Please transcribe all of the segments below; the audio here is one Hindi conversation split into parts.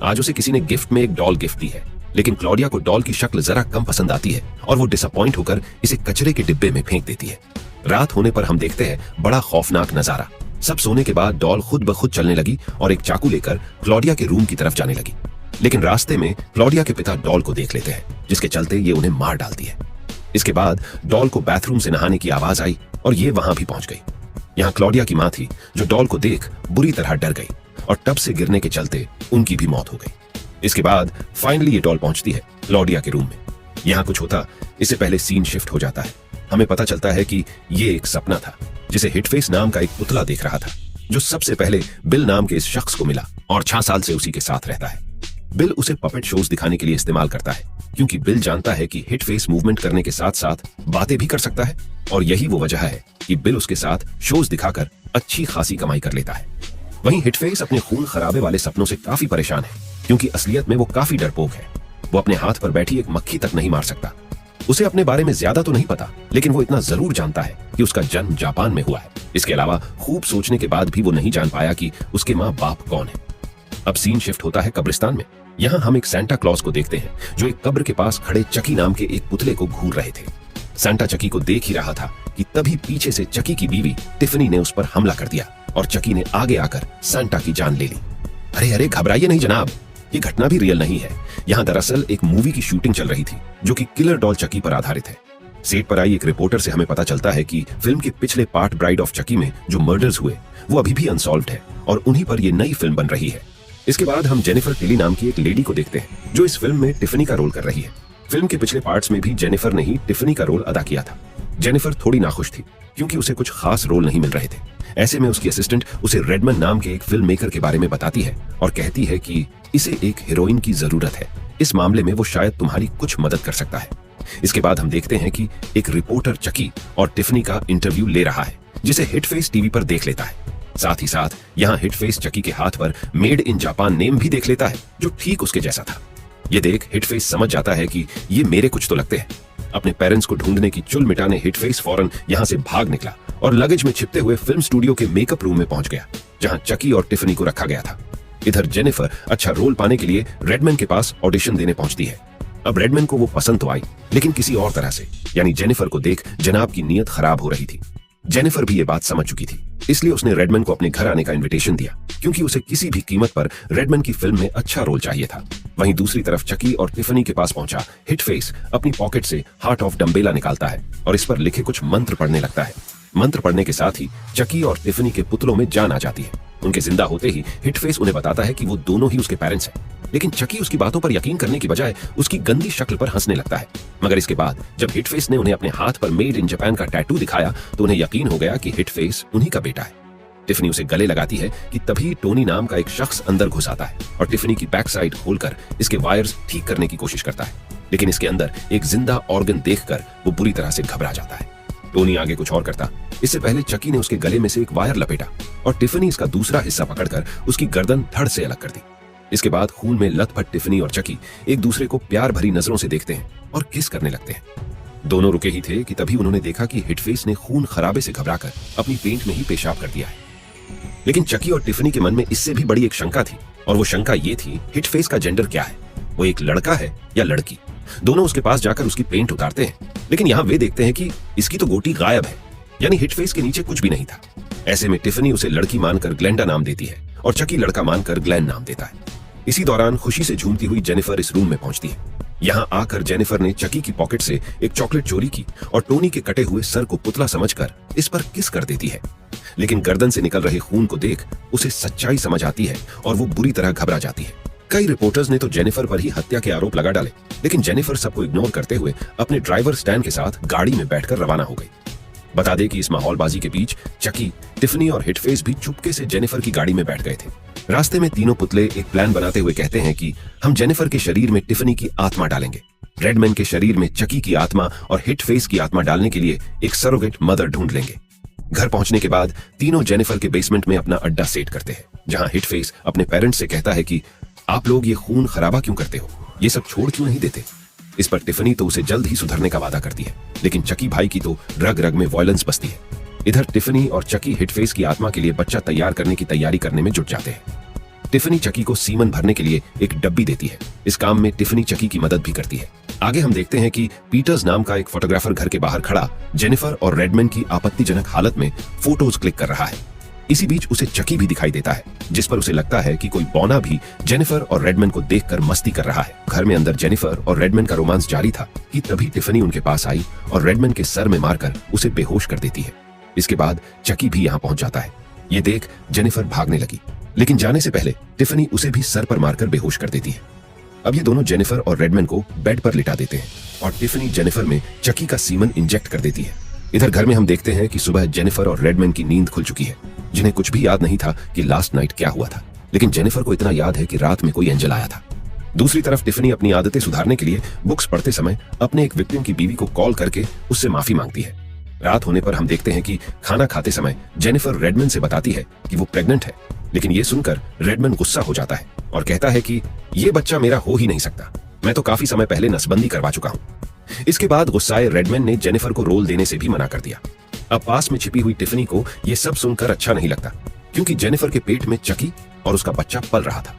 आज उसे किसी ने गिफ्ट में एक डॉल गिफ्ट दी है, लेकिन क्लॉडिया को डॉल की शक्ल जरा कम पसंद आती है और वो डिसअपॉइंट होकर इसे कचरे के डिब्बे में फेंक देती है। रात होने पर हम देखते हैं बड़ा खौफनाक नजारा। सब सोने के बाद डॉल खुद ब खुद चलने लगी और एक चाकू लेकर क्लॉडिया के रूम की तरफ जाने लगी। लेकिन रास्ते में क्लॉडिया के पिता डॉल को देख लेते हैं, जिसके चलते ये उन्हें मार डालती है। इसके बाद डॉल को बाथरूम से नहाने की आवाज आई और ये वहां भी पहुंच गई। यहाँ क्लॉडिया की मां थी, जो डॉल को देख बुरी तरह डर गई और टब से गिरने के चलते उनकी भी मौत हो गई। इसके बाद फाइनली ये डॉल पहुंचती है क्लॉडिया के रूम में। यहाँ कुछ होता इससे पहले सीन शिफ्ट हो जाता है। हमें पता चलता है कि ये एक सपना था, जिसे हिटफेस नाम का एक पुतला देख रहा था, जो सबसे पहले बिल नाम के इस शख्स को मिला और 6 साल से उसी के साथ रहता है। बिल उसे पपेट शोज दिखाने के लिए इस्तेमाल करता है, क्योंकि बिल जानता है कि हिटफेस मूवमेंट करने के साथ साथ बातें भी कर सकता है, और यही वो वजह है कि बिल उसके साथ शोज दिखाकर अच्छी खासी कमाई कर लेता है। वहीं हिटफेस अपने खून खराबे वाले सपनों से काफी परेशान है, क्योंकि असलियत में वो काफी डरपोक है। वो अपने हाथ पर बैठी एक मक्खी तक नहीं मार सकता। उसे अपने बारे में ज्यादा तो नहीं पता, लेकिन वो इतना जरूर जानता है कि उसका जन्म जापान में हुआ है। इसके अलावा खूब सोचने के बाद भी वो नहीं जान पाया कि उसके माँ बाप कौन है। अब सीन शिफ्ट होता है कब्रिस्तान में। यहाँ हम एक सेंटा क्लॉज को देखते हैं, जो एक कब्र के पास खड़े चकी नाम के एक पुतले को घूर रहे थे। सेंटा चकी को देख ही रहा था कि तभी पीछे से चकी की बीवी टिफनी ने उस पर हमला कर दिया और चकी ने आगे आकर सेंटा की जान ले ली। अरे अरे, घबराइए नहीं जनाब, ये घटना भी रियल नहीं है। यहाँ दरअसल एक मूवी की शूटिंग चल रही थी, जो कि किलर डॉल चकी पर आधारित है। सेट पर आई एक रिपोर्टर से हमें पता चलता है कि फिल्म के पिछले पार्ट ब्राइड ऑफ चकी में जो मर्डर्स हुए वो अभी भी अनसॉल्व्ड है और उन्हीं पर ये नई फिल्म बन रही है। इसके बाद हम जेनिफर टिली नाम की एक लेडी को देखते हैं, जो इस फिल्म में टिफनी का रोल कर रही है। फिल्म के पिछले पार्ट्स में भी जेनिफर ने ही टिफनी का रोल अदा किया था। जेनिफर थोड़ी नाखुश थी, क्योंकि उसे कुछ खास रोल नहीं मिल रहे थे। ऐसे में उसकी असिस्टेंट उसे रेडमन नाम के एक फिल्म मेकर के बारे में बताती है और कहती है कि इसे एक हीरोइन की जरूरत है। इस मामले में वो शायद तुम्हारी कुछ मदद कर सकता है। इसके बाद हम देखते हैं कि एक रिपोर्टर चकी और टिफनी का इंटरव्यू ले रहा है, जिसे हिटफेस टीवी पर देख लेता है। साथ ही साथ यहाँ हिटफेस चकी के हाथ पर मेड इन जापान नेम भी देख लेता है, जो ठीक उसके जैसा था। ये देख हिटफेस समझ जाता है कि ये मेरे कुछ तो लगते हैं। अपने पेरेंट्स को ढूंढने की चुल मिटाने हिटफेस फौरन यहाँ से भाग निकला और लगेज में छिपते हुए फिल्म स्टूडियो के मेकअप रूम में पहुंच गया, जहाँ चकी और टिफनी को रखा गया था। इधर जेनिफर अच्छा रोल पाने के लिए रेडमैन के पास ऑडिशन देने पहुंचती है। अब रेडमैन को वो पसंद तो आई, लेकिन किसी और तरह से, यानी जेनिफर को देख जनाब की नीयत खराब हो रही थी। जेनिफर भी ये बात समझ चुकी थी, इसलिए उसने रेडमैन को अपने घर आने का इनविटेशन दिया, क्योंकि उसे किसी भी कीमत पर रेडमैन की फिल्म में अच्छा रोल चाहिए था। वहीं दूसरी तरफ चकी और टिफनी के पास पहुंचा हिटफेस अपनी पॉकेट से हार्ट ऑफ डम्बेला निकालता है और इस पर लिखे कुछ मंत्र पढ़ने लगता है। मंत्र पढ़ने के साथ ही चकी और टिफनी के पुतलों में जान आ जाती है। उनके जिंदा होते ही हिटफेस उन्हें बताता है कि वो दोनों ही उसके पेरेंट्स हैं, लेकिन चकी उसकी बातों पर यकीन करने की बजाय उसकी गंदी शक्ल पर हंसने लगता है। मगर इसके बाद जब हिटफेस ने उन्हें अपने हाथ पर मेड इन जापान का टैटू दिखाया, तो उन्हें यकीन हो गया कि हिटफेस उन्हीं का बेटा है। टिफनी उसे गले लगाती है कि तभी टोनी नाम का एक शख्स अंदर घुस आता है और टिफनी की बैक साइड खोलकर इसके वायर्स ठीक करने की कोशिश करता है, लेकिन इसके अंदर एक जिंदा ऑर्गन देखकर वो बुरी तरह से घबरा जाता है। टोनी आगे कुछ और करता, इससे पहले चकी ने उसके गले में से एक वायर लपेटा और टिफनी इसका दूसरा हिस्सा पकड़कर उसकी गर्दन धड़ से अलग कर दी। इसके बाद खून में लथपथ टिफनी और चकी एक दूसरे को प्यार भरी नजरों से देखते हैं और किस करने लगते हैं। दोनों रुके ही थे कि तभी उन्होंने देखा कि हिटफेस ने खून खराबे से घबराकर अपनी पेंट में ही पेशाब कर दिया है। लेकिन चकी और टिफनी के मन में इससे भी बड़ी एक शंका थी, और वो शंका ये थी हिटफेस का जेंडर क्या है, वो एक लड़का है या लड़की। दोनों उसके पास जाकर उसकी पेंट उतारते हैं, लेकिन यहाँ वे देखते हैं कि इसकी तो गोटी गायब है, यानी हिटफेस के नीचे कुछ भी नहीं था। ऐसे में टिफनी उसे लड़की मानकर ग्लेंडा नाम देती है और चकी लड़का मानकर ग्लेन नाम देता है। इसी दौरान खुशी से झूमती हुई जेनिफर इस रूम में पहुंचती है। यहाँ आकर जेनिफर ने चकी की पॉकेट से एक चॉकलेट चोरी की और टोनी के कटे हुए सर को पुतला समझकर इस पर किस कर देती है। लेकिन गर्दन से निकल रहे खून को देख उसे सच्चाई समझ आती है और वो बुरी तरह घबरा जाती है। कई रिपोर्टर्स ने तो जेनिफर पर ही हत्या के आरोप लगा डाले, लेकिन जेनिफर सबको इग्नोर करते हुए अपने ड्राइवर स्टैन के साथ गाड़ी में बैठकर रवाना हो गई। बता दें कि इस माहौलबाजी के बीच चकी, टिफनी और हिटफेस भी चुपके से जेनिफर की गाड़ी में बैठ गए थे। रास्ते में तीनों पुतले एक प्लान बनाते हुए कहते हैं कि हम जेनिफर के शरीर में टिफनी की आत्मा डालेंगे, रेडमैन के शरीर में चकी की आत्मा और हिटफेस की आत्मा डालने के लिए एक सरोगेट मदर ढूंढ लेंगे। घर पहुंचने के बाद तीनों जेनिफर के बेसमेंट में अपना अड्डा सेट करते हैं, जहां हिटफेस अपने पेरेंट्स से कहता है कि आप लोग ये खून खराबा क्यों करते हो, ये सब छोड़ क्यों नहीं देते। इस पर टिफनी तो उसे जल्द ही सुधरने का वादा करती है, लेकिन चकी भाई की तो रग रग में वायलेंस बसती है। इधर टिफनी और चकी हिटफेस की आत्मा के लिए बच्चा तैयार करने की तैयारी करने में जुट जाते हैं। टिफनी चकी को सीमन भरने के लिए एक डब्बी देती है। इस काम में टिफनी चकी की मदद भी करती है। आगे हम देखते हैं कि पीटर्स नाम का एक फोटोग्राफर घर के बाहर खड़ा जेनिफर और रेडमैन की आपत्तिजनक हालत में फोटोज क्लिक कर रहा है। इसी बीच उसे चकी भी दिखाई देता है, जिस पर उसे लगता है कि कोई बौना भी जेनिफर और रेडमैन को देखकर मस्ती कर रहा है। घर में अंदर जेनिफर और रेडमैन का रोमांस जारी था कि तभी टिफनी उनके पास आई और रेडमैन के सर में मारकर उसे बेहोश कर देती है। इसके बाद चकी भी यहाँ पहुंच जाता है। ये देख जेनिफर भागने लगी, लेकिन जाने से पहले टिफनी उसे भी सर पर मारकर बेहोश कर देती है। अब ये दोनों जेनिफर और रेडमैन को बेड पर लिटा देते हैं और टिफनी जेनिफर में चकी का सीमन इंजेक्ट कर देती है। इधर घर में हम देखते हैं कि सुबह जेनिफर और रेडमैन की नींद खुल चुकी है, जिन्हें कुछ भी याद नहीं था कि लास्ट नाइट क्या हुआ था, लेकिन जेनिफर को इतना याद है कि रात में कोई एंजल आया था। दूसरी तरफ टिफनी अपनी आदतें सुधारने के लिए बुक्स पढ़ते समय अपने एक विक्टिम की बीवी को कॉल करके उससे माफी मांगती है। रात होने पर हम देखते हैं कि खाना खाते समय जेनिफर रेडमैन से बताती है कि वो प्रेग्नेंट है, लेकिन ये सुनकर रेडमैन गुस्सा हो जाता है और कहता है कि ये बच्चा मेरा हो ही नहीं सकता, मैं तो काफी समय पहले नसबंदी करवा चुका हूँ। इसके बाद गुस्साए रेडमैन ने जेनिफर को रोल देने से भी मना कर दिया। अब पास में छिपी हुई टिफनी को यह सब सुनकर अच्छा नहीं लगता, क्योंकि जेनिफर के पेट में चकी और उसका बच्चा पल रहा था।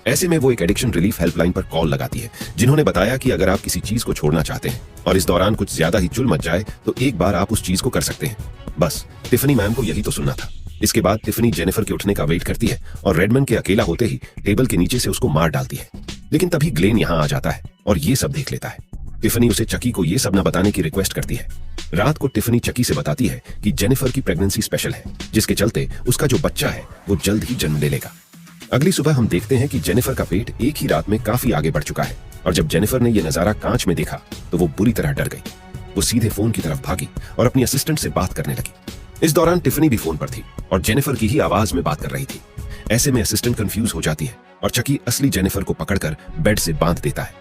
ऐसे में वो एक एडिक्शन रिलीफ हेल्पलाइन पर कॉल लगाती है, जिन्होंने बताया कि अगर आप किसी चीज को छोड़ना चाहते हैं और इस दौरान कुछ ज्यादा ही चुल मच जाए तो एक बार आप उस चीज को कर सकते हैं। बस टिफनी मैम को यही तो सुनना था। इसके बाद टिफनी जेनिफर के उठने का वेट करती है और रेडमैन के अकेला होते ही टेबल के नीचे से उसको मार डालती है, लेकिन तभी ग्लेन यहाँ आ जाता है और ये सब देख लेता है। टिफनी उसे चकी को ये सब न बताने की रिक्वेस्ट करती है। रात को टिफनी चकी से बताती है कि जेनिफर की प्रेगनेंसी स्पेशल है, जिसके चलते उसका जो बच्चा है वो जल्द ही जन्म ले लेगा। अगली सुबह हम देखते हैं कि जेनिफर का पेट एक ही रात में काफी आगे बढ़ चुका है और जब जेनिफर ने यह नजारा कांच में देखा तो वो बुरी तरह डर गई। वो सीधे फोन की तरफ भागी और अपनी असिस्टेंट से बात करने लगी। इस दौरान टिफनी भी फोन पर थी और जेनिफर की ही आवाज में बात कर रही थी। ऐसे में असिस्टेंट कंफ्यूज हो जाती है और चकी असली जेनिफर को पकड़कर बेड से बांध देता है।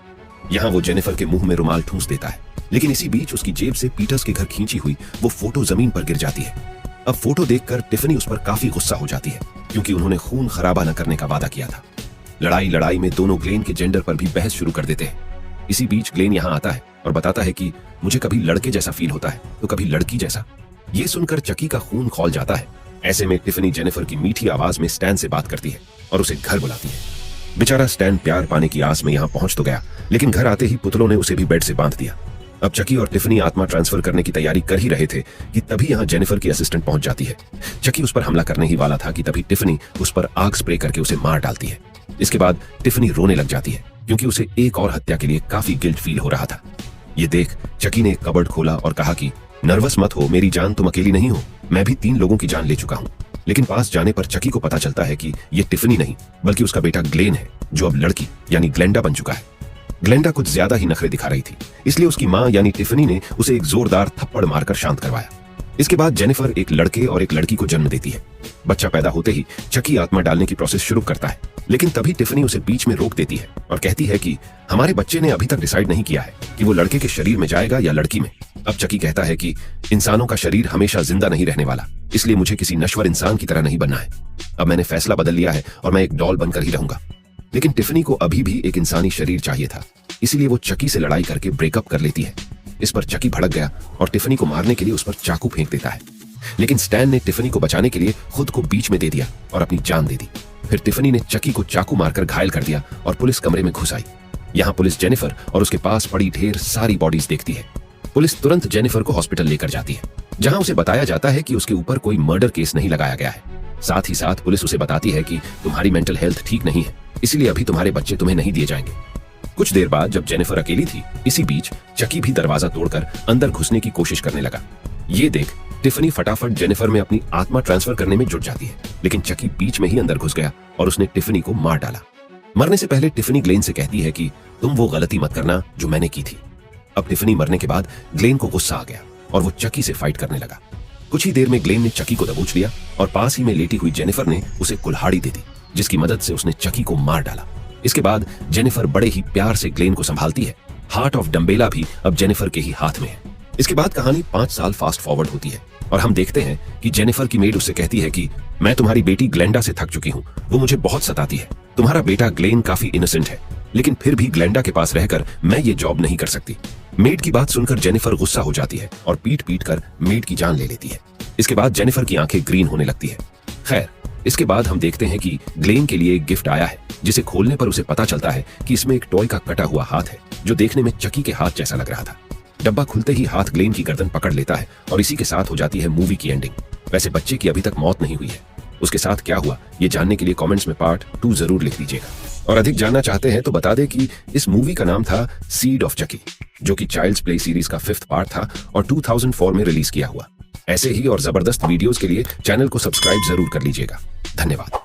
यहाँ वो जेनिफर के मुंह में रुमाल ठूंस देता है, लेकिन इसी बीच उसकी जेब से पीटर्स के घर खींची हुई वो फोटो जमीन पर गिर जाती है। अब फोटो देखकर टिफनी उस पर काफी गुस्सा हो जाती है, क्योंकि उन्होंने खून खराबा न करने का वादा किया था। लड़ाई में दोनों ग्लेन के जेंडर पर भी बहस शुरू कर देते हैं। इसी बीच ग्लेन यहाँ आता है और बताता है कि मुझे कभी लड़के जैसा फील होता है तो कभी लड़की जैसा। ये सुनकर चकी का खून खौल जाता है। ऐसे में टिफनी जेनिफर की मीठी आवाज में स्टैन से बात करती है और उसे घर बुलाती है। बेचारा स्टैन प्यार पाने की आस में यहाँ पहुंच तो गया, लेकिन घर आते ही पुतलों ने उसे भी बेड से बांध दिया। अब चकी और टिफनी आत्मा ट्रांसफर करने की तैयारी कर ही रहे थे कि तभी यहाँ जेनिफर की असिस्टेंट पहुंच जाती है। चकी उस पर हमला करने ही वाला था कि तभी टिफनी उस पर आग स्प्रे करके उसे मार डालती है। इसके बाद टिफनी रोने लग जाती है, क्योंकि उसे एक और हत्या के लिए काफी गिल्ट फील हो रहा था। ये देख चकी ने एक कबर्ड खोला और कहा कि नर्वस मत हो मेरी जान, तुम अकेली नहीं हो, मैं भी 3 लोगों की जान ले चुका हूँ। लेकिन पास जाने पर चकी को पता चलता है कि ये टिफनी नहीं बल्कि उसका बेटा ग्लेन है, जो अब लड़की यानी ग्लेंडा बन चुका है। ग्लेंडा कुछ ज्यादा ही नखरे दिखा रही थी, इसलिए उसकी माँ यानी टिफनी ने उसे एक जोरदार थप्पड़ मारकर शांत करवाया। इसके बाद जेनिफर एक लड़के और एक लड़की को जन्म देती है। बच्चा पैदा होते ही चकी आत्मा डालने की प्रोसेस शुरू करता है, लेकिन तभी टिफनी उसे बीच में रोक देती है और कहती है कि हमारे बच्चे ने अभी तक डिसाइड नहीं किया है कि वो लड़के के शरीर में जाएगा या लड़की में। अब चकी कहता है कि इंसानों का शरीर हमेशा जिंदा नहीं रहने वाला, इसलिए मुझे किसी नश्वर इंसान की तरह नहीं बनना है। अब मैंने फैसला बदल लिया है और मैं एक डॉल बनकर ही रहूंगा। लेकिन टिफनी को अभी भी एक इंसानी शरीर चाहिए था, इसीलिए वो चकी से लड़ाई करके ब्रेकअप कर लेती है। इस पर चकी भड़क गया और टिफनी को मारने के लिए उस पर चाकू फेंक देता है, लेकिन स्टैन ने टिफनी को बचाने के लिए खुद को बीच में दे दिया और अपनी जान दे दी। फिर टिफनी ने चकी को चाकू मारकर घायल कर दिया और पुलिस कमरे में घुस आई। यहाँ पुलिस जेनिफर और उसके पास पड़ी ढेर सारी बॉडीज देखती है। पुलिस तुरंत जेनिफर को हॉस्पिटल लेकर जाती है, जहां उसे बताया जाता है कि उसके ऊपर कोई मर्डर केस नहीं लगाया गया है। साथ ही साथ पुलिस उसे बताती है कि तुम्हारी मेंटल हेल्थ ठीक नहीं है, इसलिए अभी तुम्हारे बच्चे तुम्हें नहीं दिए जाएंगे। कुछ देर बाद जब जेनिफर अकेली थी, इसी बीच चकी भी दरवाजा तोड़कर अंदर घुसने की कोशिश करने लगा। ये देख टिफनी फटाफट जेनिफर में अपनी आत्मा ट्रांसफर करने में जुट जाती है, लेकिन चकी बीच में ही अंदर घुस गया और उसने टिफनी को मार डाला। मरने से पहले टिफनी ग्लेन से कहती है कि तुम वो गलती मत करना जो मैंने की थी। अब टिफनी मरने के बाद ग्लेन को गुस्सा आ गया और वो चकी से फाइट करने लगा। कुछ ही देर में ग्लेन ने चकी को दबोच लिया और पास ही में लेटी हुई जेनिफर ने उसे कुल्हाड़ी दे दी, जिसकी मदद से उसने चकी को मार डाला। इसके बाद जेनिफर बड़े ही प्यार से ग्लेन को संभालती है। हार्ट ऑफ डम्बेला भी अब जेनिफर के ही हाथ में है। इसके बाद कहानी 5 साल फास्ट फॉरवर्ड होती है और हम देखते हैं कि जेनिफर की मेड उससे कहती है कि मैं तुम्हारी बेटी ग्लेंडा से थक चुकी हूँ, वो मुझे बहुत सताती है। तुम्हारा बेटा ग्लेन काफी इनोसेंट है, लेकिन फिर भी ग्लेंडा के पास रहकर मैं ये जॉब नहीं कर सकती। मेड की बात सुनकर जेनिफर गुस्सा हो जाती है और पीट पीट कर मेड की जान ले लेती है। इसके बाद जेनिफर की आंखें ग्रीन होने लगती है। खैर, इसके बाद हम देखते हैं कि ग्लेन के लिए एक गिफ्ट आया है, जिसे खोलने पर उसे पता चलता है कि इसमें एक टॉय का कटा हुआ हाथ है, जो देखने में चकी के हाथ जैसा लग रहा था। डब्बा खुलते ही हाथ ग्लेन की गर्दन पकड़ लेता है और इसी के साथ हो जाती है मूवी की एंडिंग। वैसे बच्चे की अभी तक मौत नहीं हुई है। उसके साथ क्या हुआ ये जानने के लिए कमेंट्स में पार्ट 2 जरूर लिख दीजिएगा। और अधिक जानना चाहते हैं तो बता दें कि इस मूवी का नाम था सीड ऑफ चकी, जो कि चाइल्ड्स प्ले सीरीज का 5th पार्ट था और 2004 में रिलीज किया हुआ। ऐसे ही और जबरदस्त वीडियोस के लिए चैनल को सब्सक्राइब जरूर कर लीजिएगा। धन्यवाद।